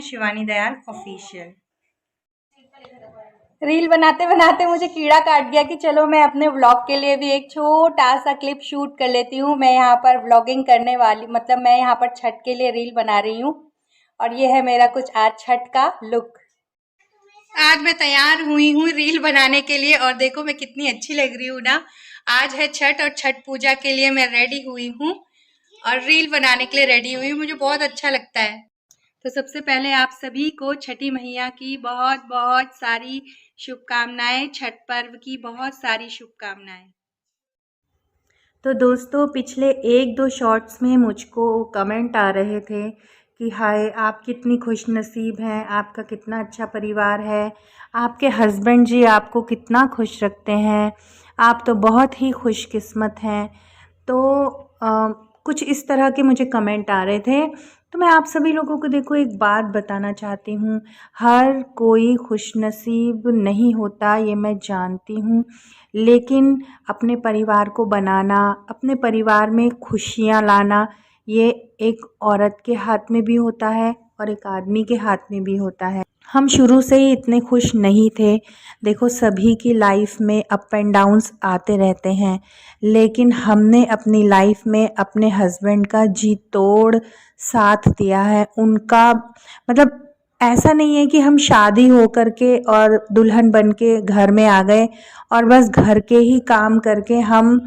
Shivani Dayal official. Reel बनाते बनाते मुझे कीड़ा काट गया कि चलो मैं अपने व्लॉग के लिए भी एक छोटा सा क्लिप शूट कर लेती हूँ। मैं यहाँ पर व्लॉगिंग करने वाली मैं यहाँ पर छठ के लिए रील बना रही हूँ और ये है मेरा कुछ आज छठ का लुक। आज मैं तैयार हुई हूँ रील बनाने के लिए और देखो मैं कितनी अच्छी लग रही हूँ ना। आज है छठ और छठ पूजा के लिए मैं रेडी हुई हूँ और रील बनाने के लिए रेडी हुई हूँ। मुझे बहुत अच्छा लगता है। तो सबसे पहले आप सभी को छठी मैया की बहुत बहुत सारी शुभकामनाएं, छठ पर्व की बहुत सारी शुभकामनाएं। तो दोस्तों पिछले 1-2 शॉर्ट्स में मुझको कमेंट आ रहे थे कि हाय आप कितनी खुशनसीब हैं, आपका कितना अच्छा परिवार है, आपके हस्बैंड जी आपको कितना खुश रखते हैं, आप तो बहुत ही खुशकिस्मत हैं। तो कुछ इस तरह के मुझे कमेंट आ रहे थे। तो मैं आप सभी लोगों को देखो एक बात बताना चाहती हूँ, हर कोई खुशनसीब नहीं होता, ये मैं जानती हूँ, लेकिन अपने परिवार को बनाना, अपने परिवार में खुशियाँ लाना, ये एक औरत के हाथ में भी होता है और एक आदमी के हाथ में भी होता है। हम शुरू से ही इतने खुश नहीं थे। देखो सभी की लाइफ में अप एंड डाउन्स आते रहते हैं, लेकिन हमने अपनी लाइफ में अपने हस्बैंड का जी तोड़ साथ दिया है। उनका ऐसा नहीं है कि हम शादी हो कर के और दुल्हन बन के घर में आ गए और बस घर के ही काम करके हम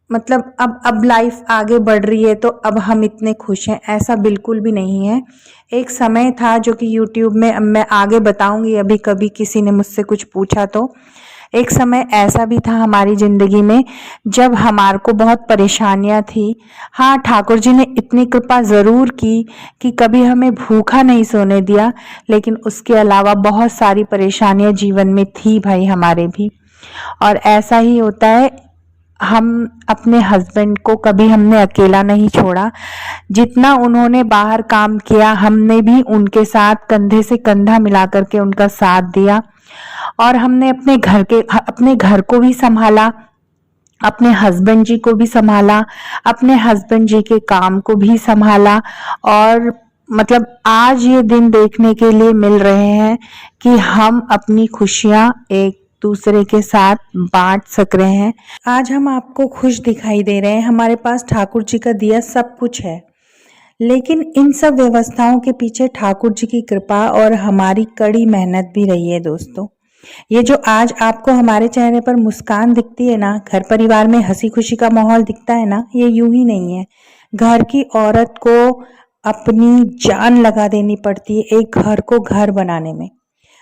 अब लाइफ आगे बढ़ रही है तो अब हम इतने खुश हैं, ऐसा बिल्कुल भी नहीं है। एक समय था जो कि यूट्यूब में, अब मैं आगे बताऊंगी, अभी कभी किसी ने मुझसे कुछ पूछा तो एक समय ऐसा भी था हमारी ज़िंदगी में जब हमारे को बहुत परेशानियां थी। हाँ, ठाकुर जी ने इतनी कृपा ज़रूर की कि कभी हमें भूखा नहीं सोने दिया, लेकिन उसके अलावा बहुत सारी परेशानियां जीवन में थी भाई हमारे भी। और ऐसा ही होता है, हम अपने हस्बैंड को कभी हमने अकेला नहीं छोड़ा। जितना उन्होंने बाहर काम किया हमने भी उनके साथ कंधे से कंधा मिला करके उनका साथ दिया और हमने अपने घर को भी संभाला, अपने हस्बैंड जी को भी संभाला, अपने हस्बैंड जी के काम को भी संभाला। और आज ये दिन देखने के लिए मिल रहे हैं कि हम अपनी खुशियां एक दूसरे के साथ बांट सक रहे हैं। आज हम आपको खुश दिखाई दे रहे हैं, हमारे पास ठाकुर जी का दिया सब कुछ है, लेकिन इन सब व्यवस्थाओं के पीछे ठाकुर जी की कृपा और हमारी कड़ी मेहनत भी रही है दोस्तों। ये जो आज आपको हमारे चेहरे पर मुस्कान दिखती है ना, घर परिवार में हंसी खुशी का माहौल दिखता है ना, ये यूं ही नहीं है। घर की औरत को अपनी जान लगा देनी पड़ती है एक घर को घर बनाने में।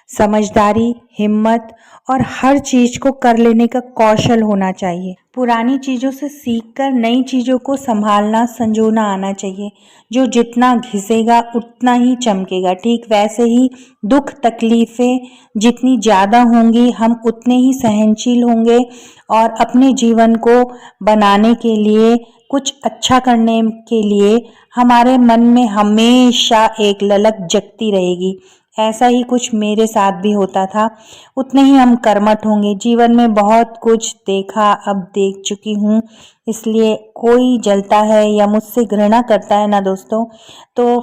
समझदारी, हिम्मत और हर चीज को कर लेने का कौशल होना चाहिए। पुरानी चीजों से सीखकर नई चीजों को संभालना संजोना आना चाहिए। जो जितना घिसेगा उतना ही चमकेगा। ठीक वैसे ही दुख तकलीफें जितनी ज़्यादा होंगी हम उतने ही सहनशील होंगे और अपने जीवन को बनाने के लिए, कुछ अच्छा करने के लिए हमारे मन में हमेशा एक ललक जगती रहेगी। ऐसा ही कुछ मेरे साथ भी होता था। उतने ही हम कर्मठ होंगे। जीवन में बहुत कुछ देखा, अब देख चुकी हूँ, इसलिए कोई जलता है या मुझसे घृणा करता है ना दोस्तों, तो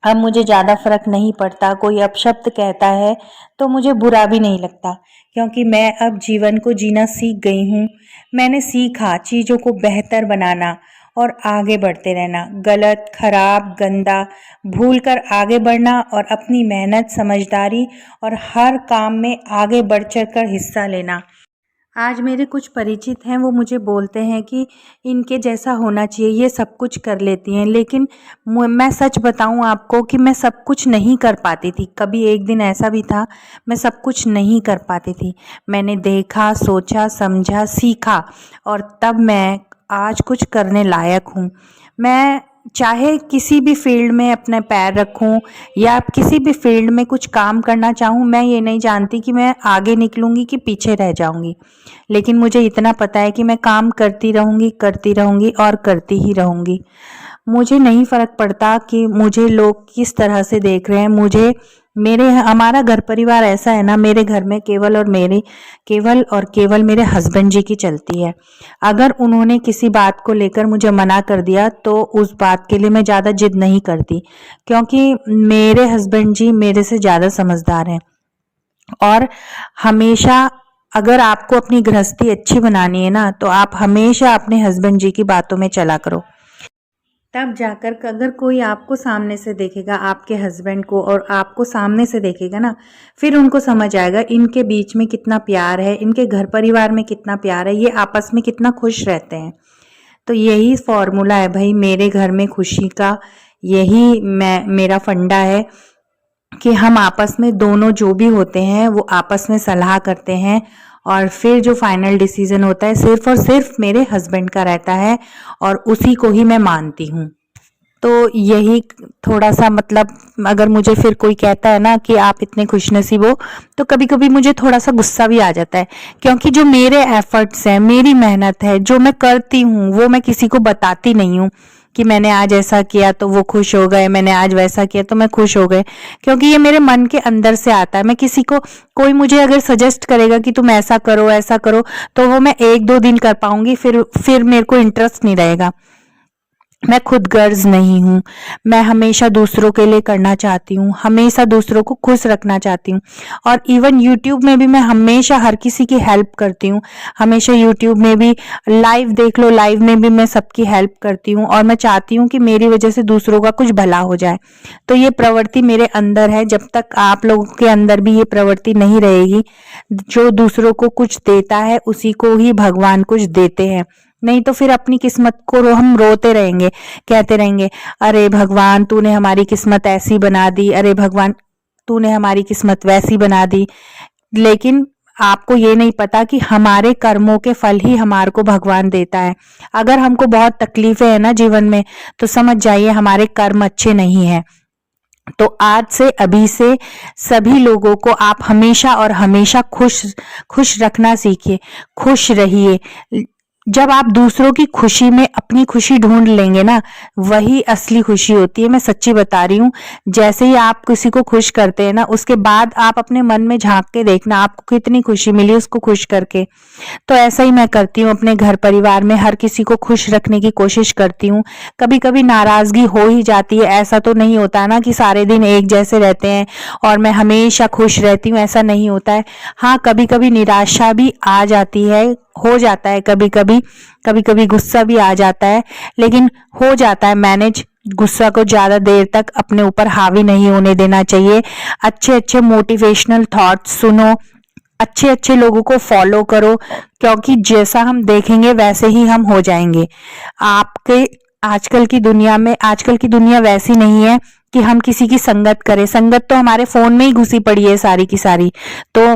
अब मुझे ज़्यादा फर्क नहीं पड़ता। कोई अपशब्द कहता है तो मुझे बुरा भी नहीं लगता, क्योंकि मैं अब जीवन को जीना सीख गई हूँ। मैंने सीखा चीज़ों को बेहतर बनाना और आगे बढ़ते रहना। गलत, खराब, गंदा भूल कर आगे बढ़ना और अपनी मेहनत, समझदारी और हर काम में आगे बढ़ चढ़ कर हिस्सा लेना। आज मेरे कुछ परिचित हैं, वो मुझे बोलते हैं कि इनके जैसा होना चाहिए, ये सब कुछ कर लेती हैं, लेकिन मैं सच बताऊं आपको कि मैं सब कुछ नहीं कर पाती थी। कभी एक दिन ऐसा भी था, मैं सब कुछ नहीं कर पाती थी। मैंने देखा, सोचा, समझा, सीखा और तब मैं आज कुछ करने लायक हूँ। मैं चाहे किसी भी फील्ड में अपने पैर रखूं या किसी भी फील्ड में कुछ काम करना चाहूं, मैं ये नहीं जानती कि मैं आगे निकलूंगी कि पीछे रह जाऊंगी, लेकिन मुझे इतना पता है कि मैं काम करती रहूंगी और करती ही रहूंगी। मुझे नहीं फ़र्क पड़ता कि मुझे लोग किस तरह से देख रहे हैं। मुझे हमारा घर परिवार ऐसा है ना, मेरे घर में केवल और केवल मेरे हस्बैंड जी की चलती है। अगर उन्होंने किसी बात को लेकर मुझे मना कर दिया तो उस बात के लिए मैं ज़्यादा जिद नहीं करती, क्योंकि मेरे हस्बैंड जी मेरे से ज़्यादा समझदार हैं। और हमेशा अगर आपको अपनी गृहस्थी अच्छी बनानी है ना, तो आप हमेशा अपने हस्बैंड जी की बातों में चला करो। तब जाकर अगर कोई आपको सामने से देखेगा, आपके हस्बैंड को, और आपको सामने से देखेगा ना, फिर उनको समझ आएगा इनके बीच में कितना प्यार है, इनके घर परिवार में कितना प्यार है, ये आपस में कितना खुश रहते हैं। तो यही फॉर्मूला है भाई मेरे घर में खुशी का, यही मेरा फंडा है कि हम आपस में दोनों जो भी होते हैं वो आपस में सलाह करते हैं, और फिर जो फाइनल डिसीजन होता है सिर्फ और सिर्फ मेरे हस्बैंड का रहता है, और उसी को ही मैं मानती हूँ। तो यही थोड़ा सा मतलब, अगर मुझे फिर कोई कहता है ना कि आप इतने खुशनसीब हो, तो कभी कभी मुझे थोड़ा सा गुस्सा भी आ जाता है, क्योंकि जो मेरे एफर्ट्स हैं, मेरी मेहनत है, जो मैं करती हूँ वो मैं किसी को बताती नहीं हूँ कि मैंने आज ऐसा किया तो वो खुश हो गए, मैंने आज वैसा किया तो मैं खुश हो गए, क्योंकि ये मेरे मन के अंदर से आता है। मैं किसी को, कोई मुझे अगर सजेस्ट करेगा कि तुम ऐसा करो, तो वो मैं 1-2 दिन कर पाऊंगी, फिर मेरे को इंटरेस्ट नहीं रहेगा। मैं खुद गर्ज नहीं हूँ, मैं हमेशा दूसरों के लिए करना चाहती हूँ, हमेशा दूसरों को खुश रखना चाहती हूँ। और इवन यूट्यूब में भी मैं हमेशा हर किसी की हेल्प करती हूँ, हमेशा यूट्यूब में भी लाइव देख लो, लाइव में भी मैं सबकी हेल्प करती हूँ, और मैं चाहती हूँ कि मेरी वजह से दूसरों का कुछ भला हो जाए। तो ये प्रवृत्ति मेरे अंदर है। जब तक आप लोगों के अंदर भी ये प्रवृत्ति नहीं रहेगी, जो दूसरों को कुछ देता है उसी को ही भगवान कुछ देते हैं, नहीं तो फिर अपनी किस्मत को हम रोते रहेंगे, कहते रहेंगे अरे भगवान तूने हमारी किस्मत ऐसी बना दी, अरे भगवान तूने हमारी किस्मत वैसी बना दी। लेकिन आपको ये नहीं पता कि हमारे कर्मों के फल ही हमारे को भगवान देता है। अगर हमको बहुत तकलीफें हैं ना जीवन में, तो समझ जाइए हमारे कर्म अच्छे नहीं हैं। तो आज से, अभी से सभी लोगों को आप हमेशा और हमेशा खुश रखना सीखिए, खुश रहिए। जब आप दूसरों की खुशी में अपनी खुशी ढूंढ लेंगे ना, वही असली खुशी होती है। मैं सच्ची बता रही हूँ। जैसे ही आप किसी को खुश करते हैं ना, उसके बाद आप अपने मन में झांक के देखना आपको कितनी खुशी मिली उसको खुश करके। तो ऐसा ही मैं करती हूँ अपने घर परिवार में, हर किसी को खुश रखने की कोशिश करती हूँ। कभी कभी नाराजगी हो ही जाती है, ऐसा तो नहीं होता ना कि सारे दिन एक जैसे रहते हैं और मैं हमेशा खुश रहती हूँ, ऐसा नहीं होता है। हाँ, कभी कभी निराशा भी आ जाती है, हो जाता है, कभी कभी गुस्सा भी आ जाता है, लेकिन हो जाता है मैनेज। गुस्सा को ज्यादा देर तक अपने ऊपर हावी नहीं होने देना चाहिए। अच्छे अच्छे मोटिवेशनल थॉट्स सुनो, अच्छे अच्छे लोगों को फॉलो करो, क्योंकि जैसा हम देखेंगे वैसे ही हम हो जाएंगे। आपके आजकल की दुनिया वैसी नहीं है कि हम किसी की संगत करें। संगत तो हमारे फोन में ही घुसी पड़ी है सारी की सारी। तो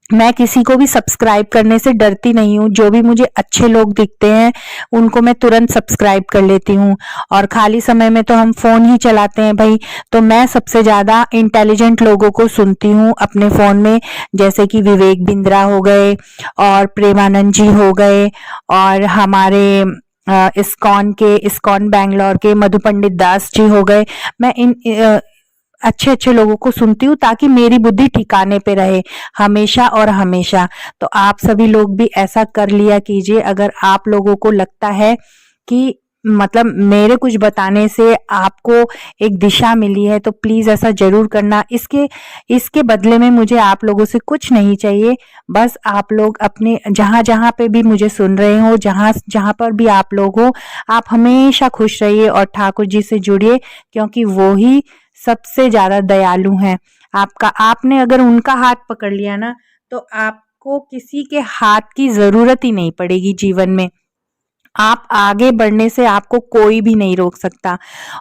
मैं किसी को भी सब्सक्राइब करने से डरती नहीं हूँ। जो भी मुझे अच्छे लोग दिखते हैं उनको मैं तुरंत सब्सक्राइब कर लेती हूँ। और खाली समय में तो हम फोन ही चलाते हैं भाई, तो मैं सबसे ज्यादा इंटेलिजेंट लोगों को सुनती हूँ अपने फोन में, जैसे कि विवेक बिंद्रा हो गए और प्रेमानंद जी हो गए, और हमारे इस्कॉन बैंगलोर के मधु पंडित दास जी हो गए। मैं इन अच्छे अच्छे लोगों को सुनती हूँ ताकि मेरी बुद्धि ठिकाने पे रहे हमेशा और हमेशा। तो आप सभी लोग भी ऐसा कर लिया कीजिए। अगर आप लोगों को लगता है कि मतलब मेरे कुछ बताने से आपको एक दिशा मिली है, तो प्लीज ऐसा जरूर करना। इसके बदले में मुझे आप लोगों से कुछ नहीं चाहिए। बस आप लोग अपने जहां जहां पे भी मुझे सुन रहे हो, जहां जहां पर भी आप लोग हो, आप हमेशा खुश रहिए और ठाकुर जी से जुड़िए, क्योंकि वो ही सबसे ज्यादा दयालु हैं। आपने अगर उनका हाथ पकड़ लिया ना, तो आपको किसी के हाथ की जरूरत ही नहीं पड़ेगी जीवन में। आप आगे बढ़ने से आपको कोई भी नहीं रोक सकता।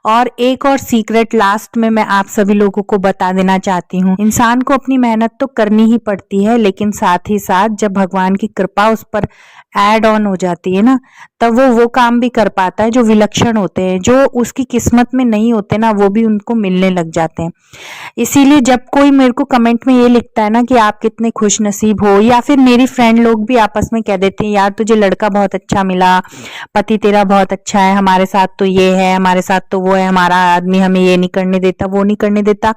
और एक और सीक्रेट लास्ट में मैं आप सभी लोगों को बता देना चाहती हूँ। इंसान को अपनी मेहनत तो करनी ही पड़ती है, लेकिन साथ ही साथ जब भगवान की कृपा उस पर ऐड ऑन हो जाती है ना, तब वो काम भी कर पाता है जो विलक्षण होते हैं, जो उसकी किस्मत में नहीं होते ना, वो भी उनको मिलने लग जाते हैं। इसीलिए जब कोई मेरे को कमेंट में ये लिखता है ना कि आप कितने खुश नसीब हो, या फिर मेरी फ्रेंड लोग भी आपस में कह देती हैं यार तुझे लड़का बहुत अच्छा मिला, पति तेरा बहुत अच्छा है, हमारे साथ तो ये है, हमारे साथ तो वो है, हमारा आदमी हमें ये नहीं करने देता, वो नहीं करने देता।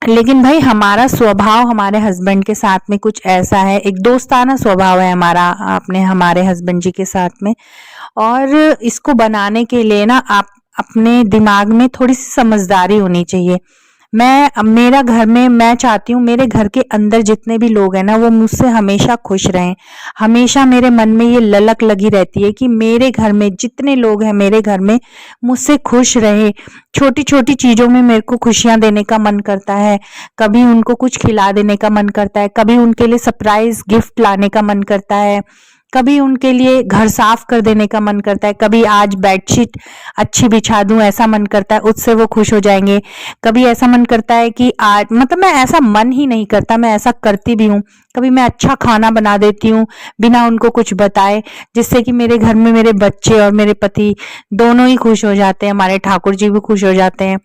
लेकिन भाई हमारा स्वभाव हमारे हस्बैंड के साथ में कुछ ऐसा है, एक दोस्ताना स्वभाव है हमारा अपने हमारे हस्बैंड जी के साथ में। और इसको बनाने के लिए ना आप अपने दिमाग में थोड़ी सी समझदारी होनी चाहिए। मेरा घर में मैं चाहती हूँ मेरे घर के अंदर जितने भी लोग हैं ना वो मुझसे हमेशा खुश रहें। हमेशा मेरे मन में ये ललक लगी रहती है कि मेरे घर में जितने लोग हैं मेरे घर में मुझसे खुश रहे। छोटी छोटी चीजों में मेरे को खुशियां देने का मन करता है, कभी उनको कुछ खिला देने का मन करता है, कभी उनके लिए सरप्राइज गिफ्ट लाने का मन करता है, कभी उनके लिए घर साफ कर देने का मन करता है, कभी आज बेडशीट अच्छी बिछा दूं ऐसा मन करता है, उससे वो खुश हो जाएंगे। कभी ऐसा मन करता है कि आज मतलब मैं ऐसा मन ही नहीं करता, मैं ऐसा करती भी हूँ। कभी मैं अच्छा खाना बना देती हूँ बिना उनको कुछ बताए, जिससे कि मेरे घर में मेरे बच्चे और मेरे पति दोनों ही खुश हो जाते हैं, हमारे ठाकुर जी भी खुश हो जाते हैं।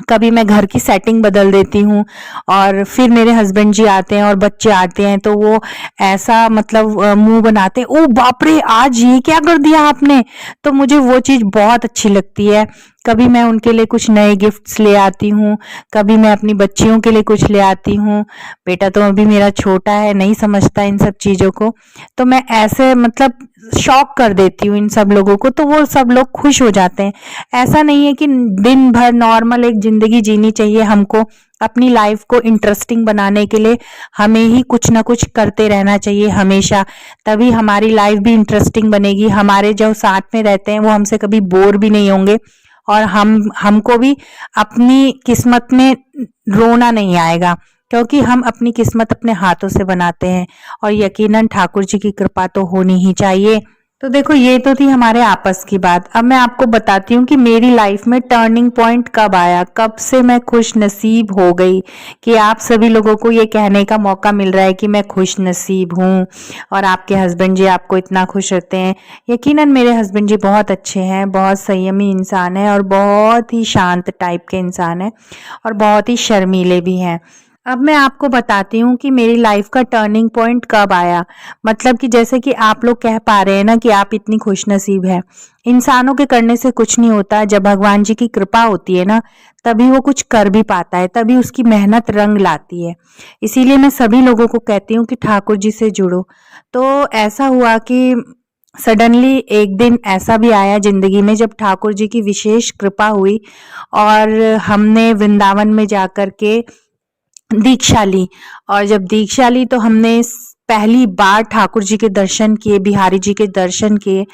कभी मैं घर की सेटिंग बदल देती हूँ और फिर मेरे हस्बैंड जी आते हैं और बच्चे आते हैं तो वो ऐसा मतलब मुंह बनाते हैं, ओ बाप रे आज ये क्या कर दिया आपने। तो मुझे वो चीज बहुत अच्छी लगती है। कभी मैं उनके लिए कुछ नए गिफ्ट्स ले आती हूँ, कभी मैं अपनी बच्चियों के लिए कुछ ले आती हूँ। बेटा तो अभी मेरा छोटा है, नहीं समझता इन सब चीजों को, तो मैं ऐसे मतलब शॉक कर देती हूँ इन सब लोगों को, तो वो सब लोग खुश हो जाते हैं। ऐसा नहीं है कि दिन भर नॉर्मल एक जिंदगी जीनी चाहिए हमको, अपनी लाइफ को इंटरेस्टिंग बनाने के लिए हमें ही कुछ ना कुछ करते रहना चाहिए हमेशा, तभी हमारी लाइफ भी इंटरेस्टिंग बनेगी। हमारे जो साथ में रहते हैं वो हमसे कभी बोर भी नहीं होंगे और हमको भी अपनी किस्मत में रोना नहीं आएगा, क्योंकि हम अपनी किस्मत अपने हाथों से बनाते हैं और यकीनन ठाकुर जी की कृपा तो होनी ही चाहिए। तो देखो ये तो थी हमारे आपस की बात। अब मैं आपको बताती हूँ कि मेरी लाइफ में टर्निंग पॉइंट कब आया, कब से मैं खुश नसीब हो गई कि आप सभी लोगों को ये कहने का मौका मिल रहा है कि मैं खुश नसीब हूँ और आपके हस्बैंड जी आपको इतना खुश रखते हैं। यकीनन मेरे हस्बैंड जी बहुत अच्छे हैं, बहुत संयमी इंसान है और बहुत ही शांत टाइप के इंसान है और बहुत ही शर्मीले भी हैं। अब मैं आपको बताती हूँ कि मेरी लाइफ का टर्निंग पॉइंट कब आया। मतलब कि जैसे कि आप लोग कह पा रहे हैं ना कि आप इतनी खुशनसीब हैं, इंसानों के करने से कुछ नहीं होता। जब भगवान जी की कृपा होती है ना तभी वो कुछ कर भी पाता है, तभी उसकी मेहनत रंग लाती है। इसीलिए मैं सभी लोगों को कहती हूँ कि ठाकुर जी से जुड़ो। तो ऐसा हुआ कि सडनली एक दिन ऐसा भी आया जिंदगी में जब ठाकुर जी की विशेष कृपा हुई और हमने वृंदावन में जाकर के दीक्षा ली। और जब दीक्षा ली तो हमने पहली बार ठाकुर जी के दर्शन किए, बिहारी जी के दर्शन किए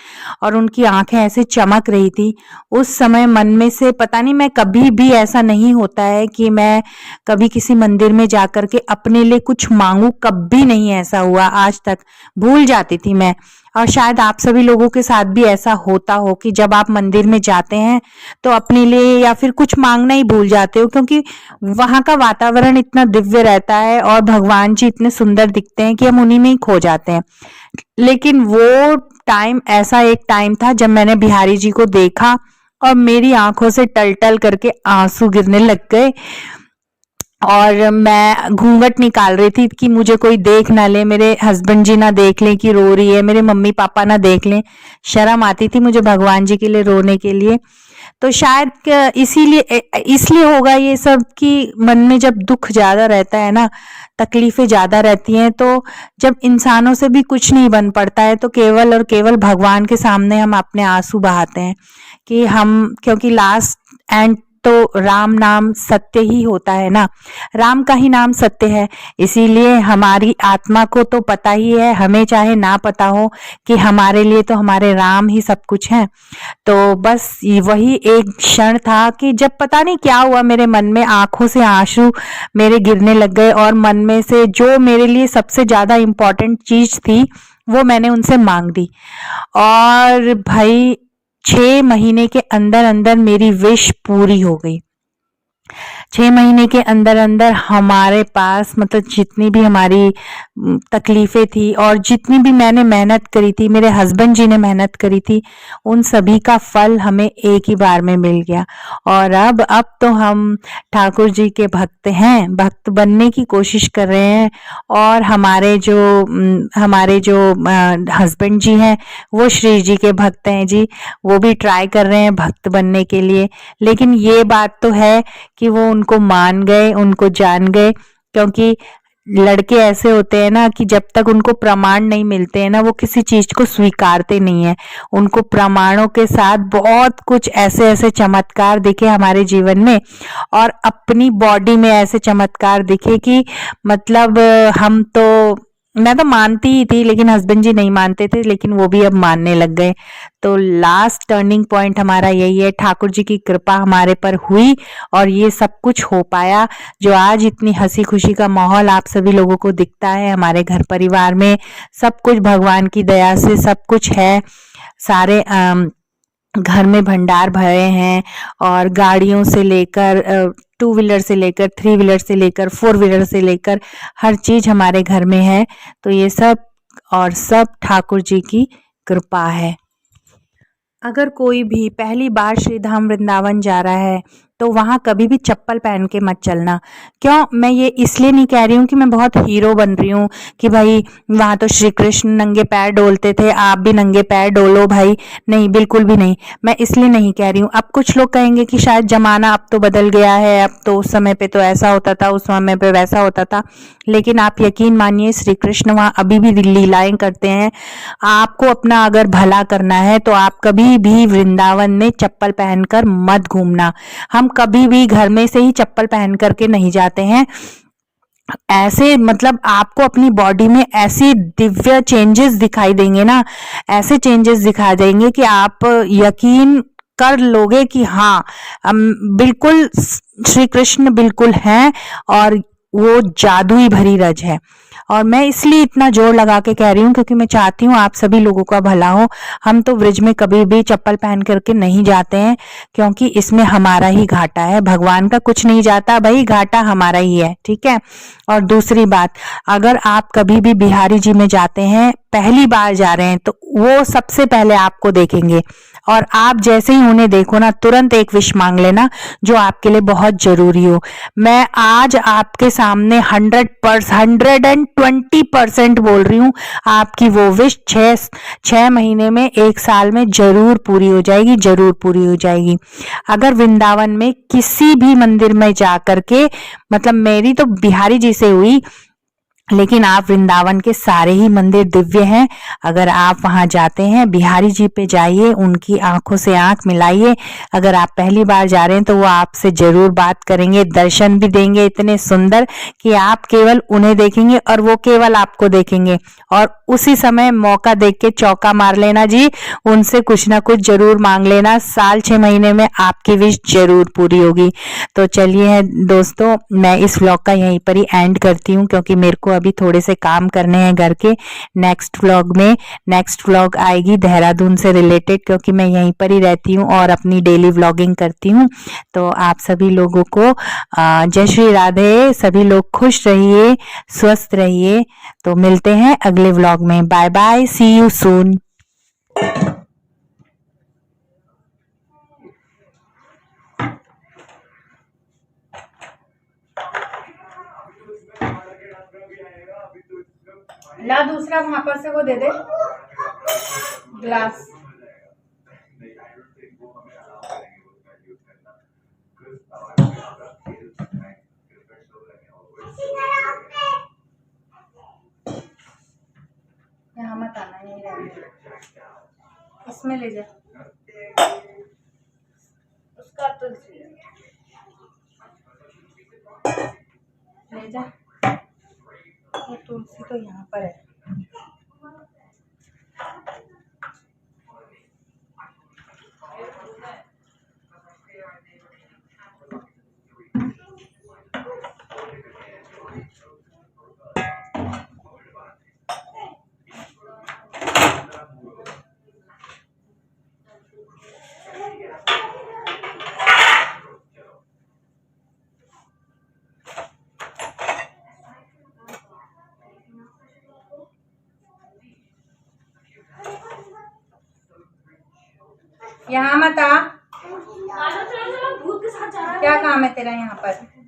और उनकी आंखें ऐसे चमक रही थी। उस समय मन में से पता नहीं, मैं कभी भी ऐसा नहीं होता है कि मैं कभी किसी मंदिर में जाकर के अपने लिए कुछ मांगू, कभी नहीं ऐसा हुआ आज तक, भूल जाती थी मैं। और शायद आप सभी लोगों के साथ भी ऐसा होता हो कि जब आप मंदिर में जाते हैं तो अपने लिए या फिर कुछ मांगना ही भूल जाते हो, क्योंकि वहां का वातावरण इतना दिव्य रहता है और भगवान जी इतने सुंदर दिखते हैं कि हम उन्हीं में ही खो जाते हैं। लेकिन वो टाइम ऐसा एक टाइम था जब मैंने बिहारी जी को देखा और मेरी आंखों से टल टल करके आंसू गिरने लग गए और मैं घूंघट निकाल रही थी कि मुझे कोई देख ना ले, मेरे हस्बैंड जी ना देख लें कि रो रही है, मेरे मम्मी पापा ना देख लें। शर्म आती थी मुझे भगवान जी के लिए रोने के लिए। तो शायद इसलिए होगा ये सब कि मन में जब दुख ज्यादा रहता है ना, तकलीफें ज्यादा रहती हैं, तो जब इंसानों से भी कुछ नहीं बन पड़ता है तो केवल और केवल भगवान के सामने हम अपने आंसू बहाते हैं कि हम, क्योंकि लास्ट एंड तो राम नाम सत्य ही होता है ना, राम का ही नाम सत्य है। इसीलिए हमारी आत्मा को तो पता ही है, हमें चाहे ना पता हो, कि हमारे लिए तो हमारे राम ही सब कुछ है। तो बस वही एक क्षण था कि जब पता नहीं क्या हुआ, मेरे मन में आंखों से आंसू मेरे गिरने लग गए और मन में से जो मेरे लिए सबसे ज्यादा इम्पोर्टेंट चीज थी वो मैंने उनसे मांग दी। और भाई 6 महीने के अंदर अंदर मेरी विश पूरी हो गई। 6 महीने के अंदर अंदर हमारे पास मतलब जितनी भी हमारी तकलीफ़ें थी और जितनी भी मैंने मेहनत करी थी, मेरे हस्बैंड जी ने मेहनत करी थी, उन सभी का फल हमें एक ही बार में मिल गया। और अब तो हम ठाकुर जी के भक्त हैं, भक्त बनने की कोशिश कर रहे हैं। और हमारे जो हस्बैंड जी हैं वो श्री जी के भक्त हैं जी, वो भी ट्राई कर रहे हैं भक्त बनने के लिए। लेकिन ये बात तो है कि वो उनको मान गए, उनको जान गए, क्योंकि लड़के ऐसे होते हैं ना कि जब तक उनको प्रमाण नहीं मिलते हैं ना वो किसी चीज को स्वीकारते नहीं है। उनको प्रमाणों के साथ बहुत कुछ ऐसे ऐसे चमत्कार दिखे हमारे जीवन में, और अपनी बॉडी में ऐसे चमत्कार दिखे कि मतलब मैं तो मानती ही थी, लेकिन हस्बैंड जी नहीं मानते थे, लेकिन वो भी अब मानने लग गए। तो लास्ट टर्निंग पॉइंट हमारा यही है, ठाकुर जी की कृपा हमारे पर हुई और ये सब कुछ हो पाया। जो आज इतनी हंसी खुशी का माहौल आप सभी लोगों को दिखता है हमारे घर परिवार में, सब कुछ भगवान की दया से सब कुछ है। सारे घर में भंडार भरे हैं, और गाड़ियों से लेकर 2 व्हीलर से लेकर 3 व्हीलर से लेकर 4 व्हीलर से लेकर हर चीज हमारे घर में है। तो ये सब और सब ठाकुर जी की कृपा है। अगर कोई भी पहली बार श्री धाम वृंदावन जा रहा है तो वहाँ कभी भी चप्पल पहन के मत चलना। क्यों? मैं ये इसलिए नहीं कह रही हूँ कि मैं बहुत हीरो बन रही हूँ कि भाई वहाँ तो श्री कृष्ण नंगे पैर डोलते थे, आप भी नंगे पैर डोलो भाई। नहीं, बिल्कुल भी नहीं। मैं इसलिए नहीं कह रही हूँ। अब कुछ लोग कहेंगे कि शायद जमाना अब तो बदल गया है, अब तो उस समय पे तो ऐसा होता था, उस समय पे वैसा होता था। लेकिन आप यकीन मानिए श्री कृष्ण वहाँ अभी भी लीलाएं करते हैं। आपको अपना अगर भला करना है तो आप कभी भी वृंदावन में चप्पल पहनकर मत घूमना। हम कभी भी घर में से ही चप्पल पहन करके नहीं जाते हैं। ऐसे मतलब आपको अपनी बॉडी में ऐसी दिव्य चेंजेस दिखाई देंगे ना, ऐसे चेंजेस दिखा देंगे कि आप यकीन कर लोगे कि हाँ, बिल्कुल श्री कृष्ण बिल्कुल हैं, और वो जादुई भरी रज है। और मैं इसलिए इतना जोर लगा के कह रही हूँ क्योंकि मैं चाहती हूँ आप सभी लोगों का भला हो। हम तो ब्रिज में कभी भी चप्पल पहन करके नहीं जाते हैं, क्योंकि इसमें हमारा ही घाटा है, भगवान का कुछ नहीं जाता भाई, घाटा हमारा ही है, ठीक है। और दूसरी बात, अगर आप कभी भी बिहारी जी में जाते हैं, पहली बार जा रहे हैं, तो वो सबसे पहले आपको देखेंगे, और आप जैसे ही उन्हें देखो ना तुरंत एक विश मांग लेना जो आपके लिए बहुत जरूरी हो। मैं आज आपके सामने 120% बोल रही हूँ, आपकी वो विश 6 महीने में, 1 साल में जरूर पूरी हो जाएगी, जरूर पूरी हो जाएगी। अगर वृंदावन में किसी भी मंदिर में जा करके, मतलब मेरी तो बिहारी जी से हुई, लेकिन आप वृंदावन के सारे ही मंदिर दिव्य हैं। अगर आप वहां जाते हैं, बिहारी जी पे जाइए, उनकी आंखों से आंख मिलाइए। अगर आप पहली बार जा रहे हैं तो वो आपसे जरूर बात करेंगे, दर्शन भी देंगे इतने सुंदर कि आप केवल उन्हें देखेंगे और वो केवल आपको देखेंगे। और उसी समय मौका देख के चौका मार लेना जी, उनसे कुछ ना कुछ जरूर मांग लेना, साल 6 महीने में आपकी विश जरूर पूरी होगी। तो चलिए दोस्तों, मैं इस व्लॉग का यहीं पर ही एंड करती हूँ, क्योंकि मेरे को अभी थोड़े से काम करने हैं घर के। नेक्स्ट व्लॉग आएगी देहरादून से रिलेटेड, क्योंकि मैं यहीं पर ही रहती हूँ और अपनी डेली व्लॉगिंग करती हूँ। तो आप सभी लोगों को जय श्री राधे। सभी लोग खुश रहिए, स्वस्थ रहिए। तो मिलते हैं अगले व्लॉग में। Bye bye, see you soon. ला दूसरा वहां पर से वो दे दे ग्लास। यहाँ मत आना, यहीं रहने दे। इसमें ले जा उसका, तुलसी ले जा। वो तुलसी तो यहाँ पर है। यहाँ मत आ, भूत के साथ जा रहा है। क्या काम है तेरा यहाँ पर?